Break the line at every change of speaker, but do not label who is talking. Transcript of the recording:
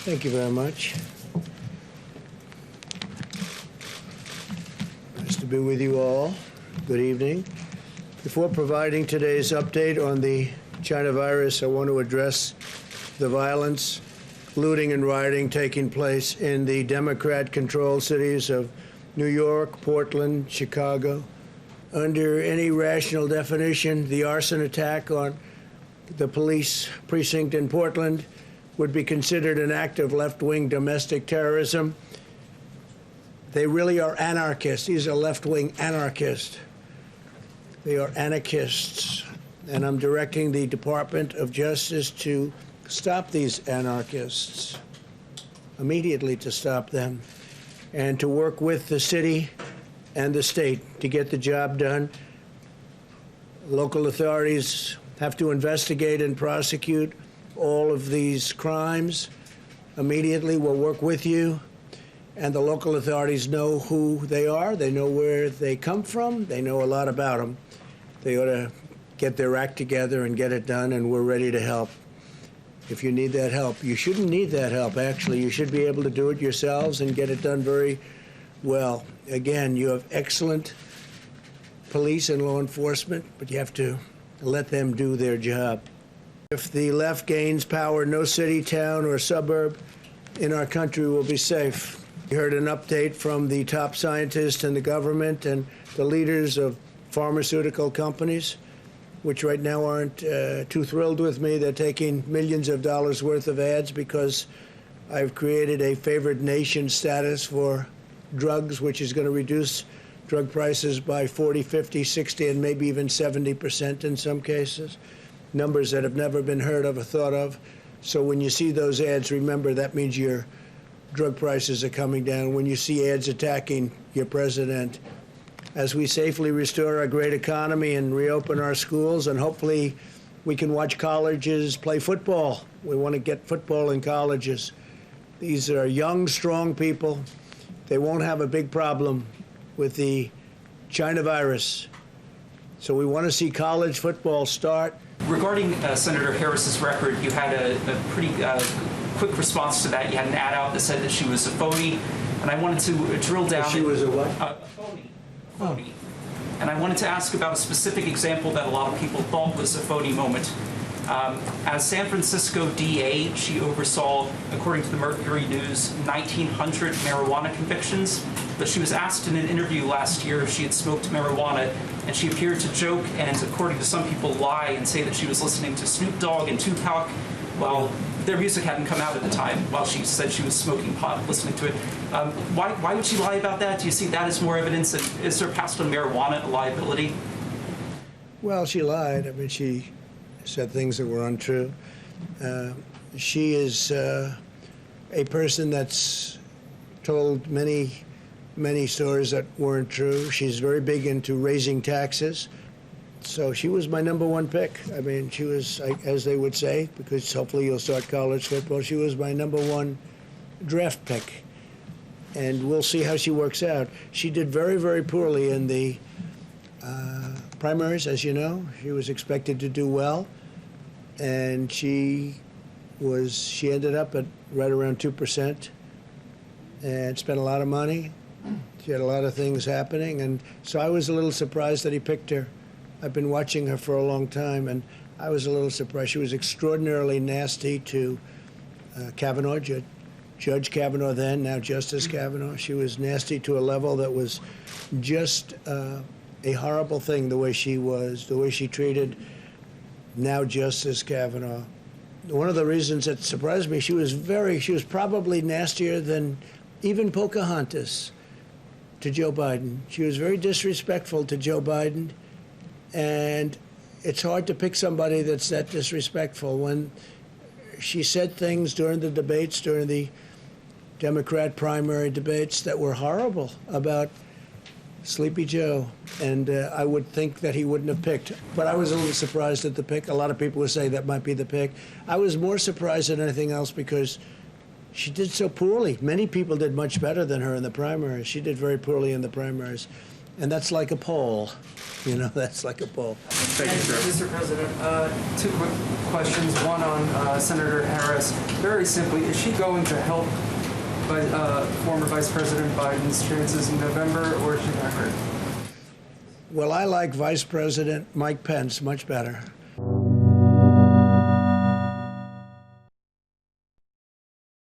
Thank you very much. Nice to be with you all. Good evening. Before providing today's update on the China virus, I want to address the violence, looting, and rioting taking place in the Democrat-controlled cities of New York, Portland, Chicago. Under any rational definition, the arson attack on the police precinct in Portland would be considered an act of left-wing domestic terrorism. They really are anarchists. These are left-wing anarchists. They are anarchists. And I'm directing the Department of Justice to stop these anarchists, immediately to stop them, and to work with the city and the state to get the job done. Local authorities have to investigate and prosecute all of these crimes immediately. We'll work with you. And the local authorities know who they are. They know where they come from. They know a lot about them. They ought to get their act together and get it done, and we're ready to help. If you need that help, you shouldn't need that help, actually. You should be able to do it yourselves and get it done very well. Again, you have excellent police and law enforcement, but you have to let them do their job. If the left gains power, no city, town, or suburb in our country will be safe. You heard an update from the top scientists in the government and the leaders of pharmaceutical companies, which right now aren't too thrilled with me. They're taking millions of dollars worth of ads because I've created a favored nation status for drugs, which is going to reduce drug prices by 40, 50, 60, and maybe even 70% in some cases. Numbers that have never been heard of or thought of. So when you see those ads, remember that means your drug prices are coming down. When you see ads attacking your president, as we safely restore our great economy and reopen our schools, and hopefully we can watch colleges play football. We want to get football in colleges. These are young, strong people. They won't have a big problem with the China virus. So we want to see college football start.
Regarding Senator Harris's record, you had a pretty quick response to that. You had an ad out that said that she was a phony, and I wanted to drill down.
She was a what?
A phony. Phony. And I wanted to ask about a specific example that a lot of people thought was a phony moment. As San Francisco DA, she oversaw, according to the Mercury News, 1,900 marijuana convictions. But she was asked in an interview last year if she had smoked marijuana, and she appeared to joke and, according to some people, lie and say that she was listening to Snoop Dogg and Tupac while their music hadn't come out at the time, while she said she was smoking pot, listening to it. Why would she lie about that? Do you see that as more evidence that is her past on marijuana a liability?
Well, she lied. I mean, she said things that were untrue. She is a person that's told many stories that weren't true. She's very big into raising taxes. So she was my number one pick. I mean, she was, as they would say, because hopefully you'll start college football, she was my number one draft pick. And we'll see how she works out. She did very, very poorly in the primaries, as you know. She was expected to do well. And she ended up at right around 2% and spent a lot of money. She had a lot of things happening. And so I was a little surprised that he picked her. I've been watching her for a long time, and I was a little surprised. She was extraordinarily nasty to Kavanaugh, Judge Kavanaugh then, now Justice Kavanaugh. She was nasty to a level that was just a horrible thing, the way she was, the way she treated now Justice Kavanaugh. One of the reasons that surprised me, she was probably nastier than even Pocahontas to Joe Biden. She was very disrespectful to Joe Biden. And it's hard to pick somebody that's that disrespectful. When she said things during the debates, during the Democrat primary debates, that were horrible about Sleepy Joe. And I would think that he wouldn't have picked. But I was a little surprised at the pick. A lot of people would say that might be the pick. I was more surprised than anything else because she did so poorly. Many people did much better than her in the primaries. She did very poorly in the primaries. And that's like a poll. You know, that's like a poll.
Thank you, sir. Mr. President, two quick questions. One on Senator Harris. Very simply, is she going to help former Vice President Biden's chances in November, or is she not hurt?
Well, I like Vice President Mike Pence much better.